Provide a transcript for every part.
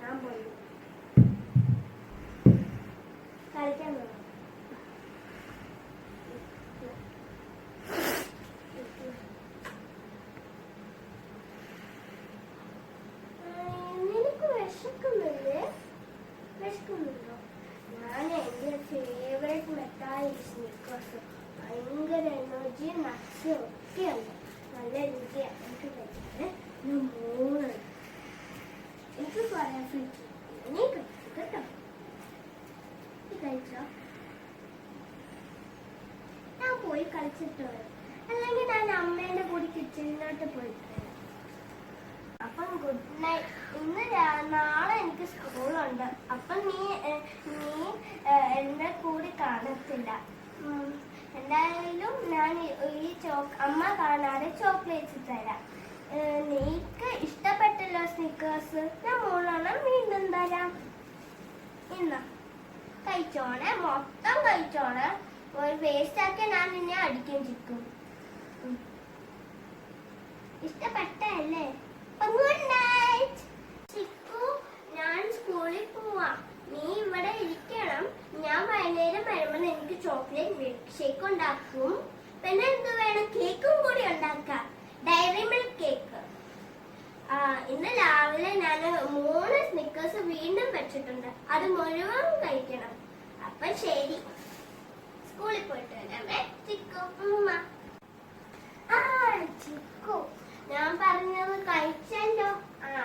ഞാൻ പോയി കളിക്കാൻ പോകാം. നിനക്ക് വിശക്കുന്നുണ്ടോ? ഞാൻ എൻ്റെ ഫേവറേറ്റ് മിഠായി സ്നിക്കേഴ്സ്. ഭയങ്കര എനർജി നട്ട്സ് ഒക്കെയുണ്ട്. നല്ല രുചിയാണ്. എനിക്ക് കഴിക്കാൻ ഞാൻ 3 എനിക്ക് പറയാൻ ഫ്രിഡ്ജ് നീ കഴിച്ചു കേട്ടോ. നീ കഴിച്ചോ? ഞാൻ പോയി കളിച്ചിട്ട് വരാം. അല്ലെങ്കിൽ ഞാൻ അമ്മേന്റെ കൂടി കിച്ചണിലോട്ട് പോയിട്ട് വരാം. അപ്പം ഗുഡ് നൈറ്റ്. ഇന്ന് നാളെ എനിക്ക് സ്കൂളുണ്ട്. അപ്പം നീ എന്റെ കൂടി കാണത്തില്ല. എന്തായാലും ഞാൻ ഈ അമ്മ കാണാതെ ചോക്ലേറ്റ്സ് തരാം. നീക്ക് ഇഷ്ടപ്പെട്ടല്ലോ സ്നിക്കേഴ്സ്. ഞാൻ 3 വീണ്ടും തരാം. ഇന്ന കഴിച്ചോണേ, മൊത്തം കഴിച്ചോണേ. ഒരു വേസ്റ്റ് ആക്കി ഞാൻ നിന്നെ അടിക്കാൻ ചിക്കും. ഇഷ്ടപ്പെട്ടല്ലേ? Good night Chikku. ഞാൻ സ്കൂളിൽ പോവാം. നീ ഇവിടെ ഇരിക്കണം. ഞാൻ വൈകുന്നേരം വരുമ്പോൾ എനിക്ക് ചോക്ലേറ്റ് മിൽക്ക് ഷേക്ക് ഉണ്ടാക്കും. പിന്നെ എന്ത് വേണം? കേക്കും കൂടി ഉണ്ടാക്കാം. Dairy milk cake. ഇന്ന് രാവിലെ ഞാൻ 3 സ്നിക്കേഴ്സ് വീണ്ടും വെച്ചിട്ടുണ്ട്. അത് മുഴുവൻ കഴിക്കണം. അപ്പൊ ശരി, സ്കൂളിൽ പോയിട്ട് വരാമേ ചിക്കു. ചിക്കു, ഞാൻ പറഞ്ഞത് കഴിച്ചല്ലോ.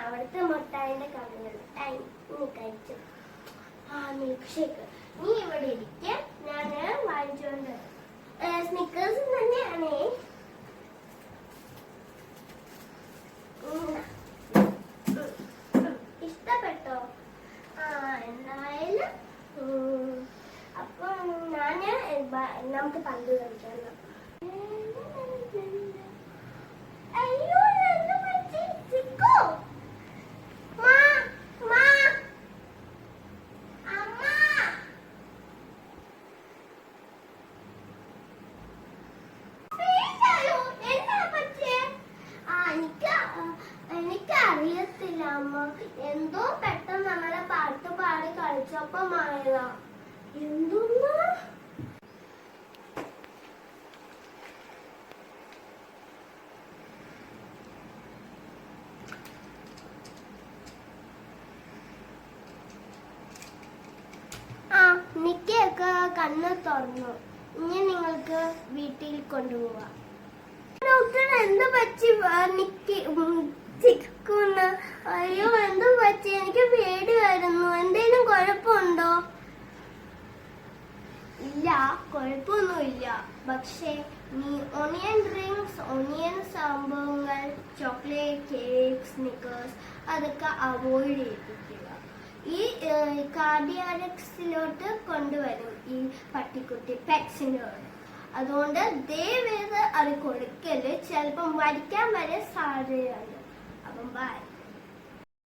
അവിടുത്തെ മുട്ടായിന്റെ കടകൾ നീ കഴിച്ചു. മിൽക്ക് ഷേക്ക് നീ ഇവിടെ ഇരിക്ക. ഞാൻ വാങ്ങിച്ചോണ്ട് സ്നിക്കേഴ്സ് തന്നെയാണേ. ഇഷ്ടപ്പെട്ടോ? എന്തായാലും അപ്പൊ നമുക്ക് പന്ത് കളിക്കാം. അയ്യോ, എന്ത് പറ്റി ചിക്കു? എനിക്കറിയത്തില്ല അമ്മ. എന്തോ പെട്ടെന്ന് നമ്മളെ പാട്ട് പാടി കളിച്ചപ്പോ മായതാ. എന്തൊന്നാ? നിക്കൊക്കെ കണ്ണ് തുറന്നു. ഇനി നിങ്ങൾക്ക് വീട്ടിൽ കൊണ്ടുപോവാം. എന്ത് പറ്റി ചിക്കുന്ന്? അയ്യോ, എന്ത് പറ്റി? എനിക്ക് പേടിയായിരുന്നു. എന്തെങ്കിലും കുഴപ്പമുണ്ടോ? ഇല്ല, കുഴപ്പമൊന്നുമില്ല. പക്ഷേ നീ ഓണിയൻ ഡ്രിങ്ക്സ്, ഓണിയൻ സംഭവങ്ങൾ, ചോക്ലേറ്റ്, കേക്ക്, സ്നിക്കേഴ്സ് അതൊക്കെ അവോയ്ഡ് ചെയ്യിപ്പിക്കുക. ഈ കാർഡിയാലക്സിലോട്ട് കൊണ്ടുവരും ഈ പട്ടിക്കുട്ടി പെറ്റ്സിനോട്. അതുകൊണ്ട് ദയവേത് അത് കൊടുക്കല്. ചിലപ്പം വരിക്കാൻ വരെ സാധ്യതയുണ്ട്. അപ്പം ബൈ.